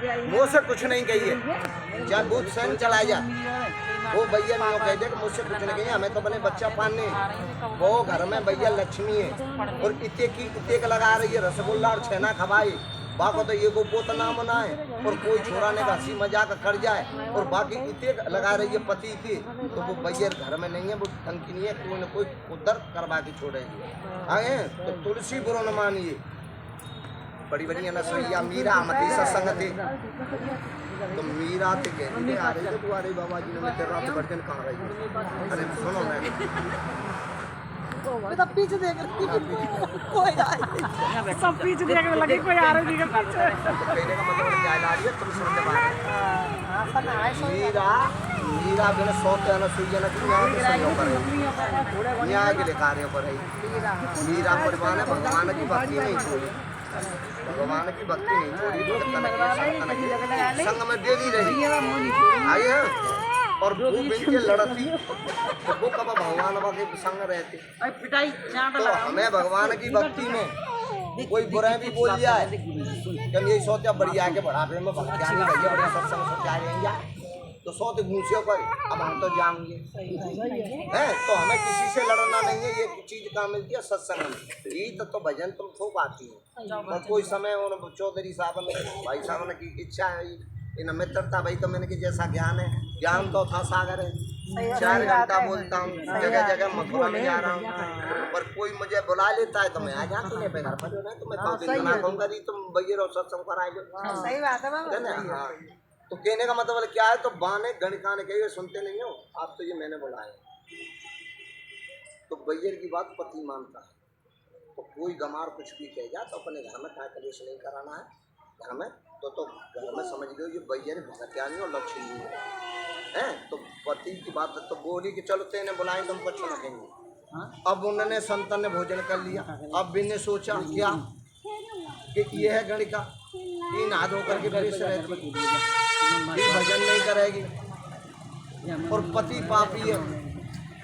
मुँह से कुछ नहीं कहिए, चाहे भूत सैन चलाए जा, वो भैया नहीं कह दे कि मुझसे कुछ नहीं कहिए, हमें तो अपने बच्चा पालने, वो घर में भैया लक्ष्मी है और इतने का लगा रही है रसगुल्ला और छेना खवाए, बाको तो ये को पोत ना मनाए और कोई छोरा ने हंसी मजाक कर जाए और बाकी इतने लगा रही है पति इतने, तो वो भैया घर में नहीं है, वो टंकी नहीं है, कोई न कोई उधर करवा के छोड़ेगी। आए तो तुलसी बुरो न मानिए, बड़ी बड़ी नसैया मीरा मती सत्संग थे, तो मीरा थे कहते आ रही थे तुम्हारे बाबा जी ने तेरा रात भर दिन कहाँ रही। अरे सुनो मैं पीछे देख कोई सब पीछे देख लगे कोई आ रही है पीछे, कहने का मतलब क्या ला रही है तुम सुन के बात। मीरा बिना सोते न सुइया न कि यहाँ के सहयोग कर यहाँ के लिए कार्य पर है। मीरा परिवार है भगवान की भक्ति नहीं छोड़ी, भगवान की भक्ति नहीं छोड़ी, संग में डेली रही आई है और वो बिन के लड़ती तो वो कब भगवान के संग रहते। तो हमें भगवान की भक्ति में कोई बुरा भी बोल जाए जब यही सोचा बढ़िया के बढ़ापे में भक्तियाँ भैया बढ़िया सत्संग सोचा रहेंगे तो सोते घूसियों पर अब हम तो जाएंगे हैं, तो हमें किसी से लड़ना नहीं है। ये चीज कहाँ मिलती है सत्संग में, गीत तो भजन तुम खूब आती है और कोई समय उन चौधरी साहब ने भाई साहब ने की इच्छा है इन मित्रता भाई तो मैंने कि जैसा ज्ञान है, ज्ञान तो था सागर है, 4 घंटा बोलता हूँ जगह जगह मथुरा में जा रहा हूँ पर कोई मुझे बुला लेता है तो मैं आ जाता हूँ, घर पर जो है तो मैं कहूँगा तुम भैया रहो सत्संग पर आए। सही बात है ना। तो कहने का मतलब क्या है, तो बाने गणिकाने कही सुनते नहीं हो आप, तो ये मैंने बुलाया तो भैया की बात पति मानता है, तो कोई गमार कुछ भी कह जा तो अपने घर में क्या कलेश नहीं कराना है घर में, तो घर में समझ लो ये भैया भगत्यानी और लक्ष्मी है। तो पति की बात तो बोली कि चलो तेने बुलाए तुम कुछ न कहेंगे। अब उन्होंने संतन ने भोजन कर लिया, अब भी ने सोचा क्या कि ये है गणिका, ये नहा धो करके फ्रेश रहती, ये भजन नहीं करेगी और पति पापी है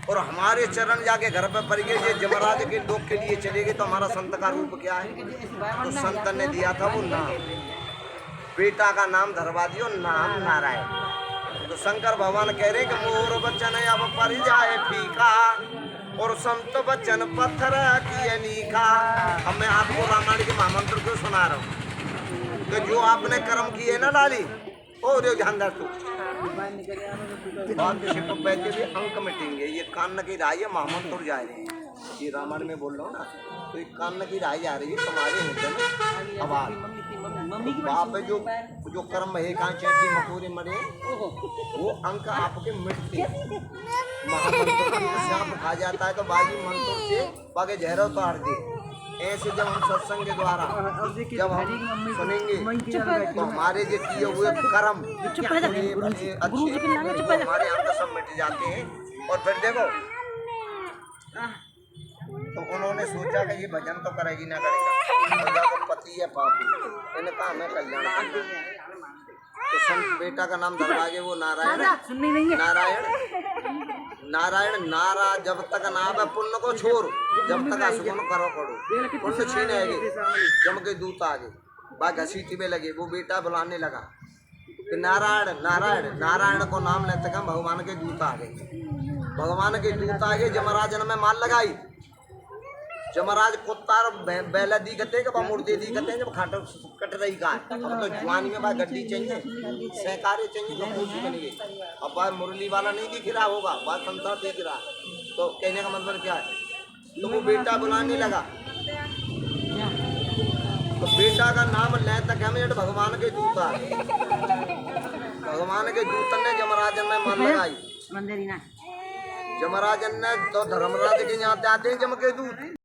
और हमारे चरण जाके घर पे पड़ गए, ये जमराज के लोग के लिए चले गए, तो हमारा संत का रूप क्या है। तो संत ने दिया था वो नाम, बेटा का नाम धरवा दियो नाम नारायण। तो शंकर भगवान कह रहे कि मोर बच्चन अब पर जाए फीका और संत बच्चन पत्थर की लीखा। अब मैं आपको रामायण के महामंत्र को सुना रहा हूँ कि जो आपने कर्म किए ना लाली ओ रे ध्यान तू पैसे भी अंक मिटेंगे। ये कान की राय है महामंत्र जा रही है, ये रामायण में बोल रहा हूँ ना, तो ये कान की राय जा रही है तुम्हारे हृदय में आवाज। बाप जो कर्म है कहाँ चैती मकोरे मरे वो अंक आपके मिटते, महामंत्र से आप खा जाता है तो बागी मंत्र से बागे जहरो तो हार दे। ऐसे जब हम सत्संग के द्वारा जब हम सुनेंगे तो हमारे जो किए हुए कर्म अच्छे हमारे अंग सब मिट जाते हैं। और फिर देखो तो उन्होंने सोचा कि ये भजन तो करेगी ना करेगा, तो पति है पापी, इन्हें कहा मैं कल्याण करूंगा। तो संत बेटा का नाम धरवागे वो नारायण नारायण नारा जब तक नाम है पुण्य को छोड़, जब तक असुगुण करो करो पुण्य छीनेगे। जम के दूत आगे बा घसीटी में लगे, वो बेटा बुलाने लगा कि नारायण नारायण नारायण को नाम लेते कम भगवान के दूत आ गए, भगवान के दूत आ गए। जमराजन में माल लगाई, जमराज कुत्ता बैला दी कहते हैं मुर्दे दी कहते हैं जब खाटो कट रही का अब तो जवानी में बात गड्डी चाहिए सहकारे चाहिए तो कुछ बनेंगे। अब बात मुरली वाला नहीं दिख रहा होगा, बात संसार दिख रहा। तो कहने का मतलब क्या है, तो वो बेटा बुलाने लगा, तो बेटा का नाम ले तक हमें भगवान के दूत आ गए। भगवान के दूत ने जमराजन में मन लगाई, जमराजन ने तो धर्मराज के यहाँ आते हैं जम के दूत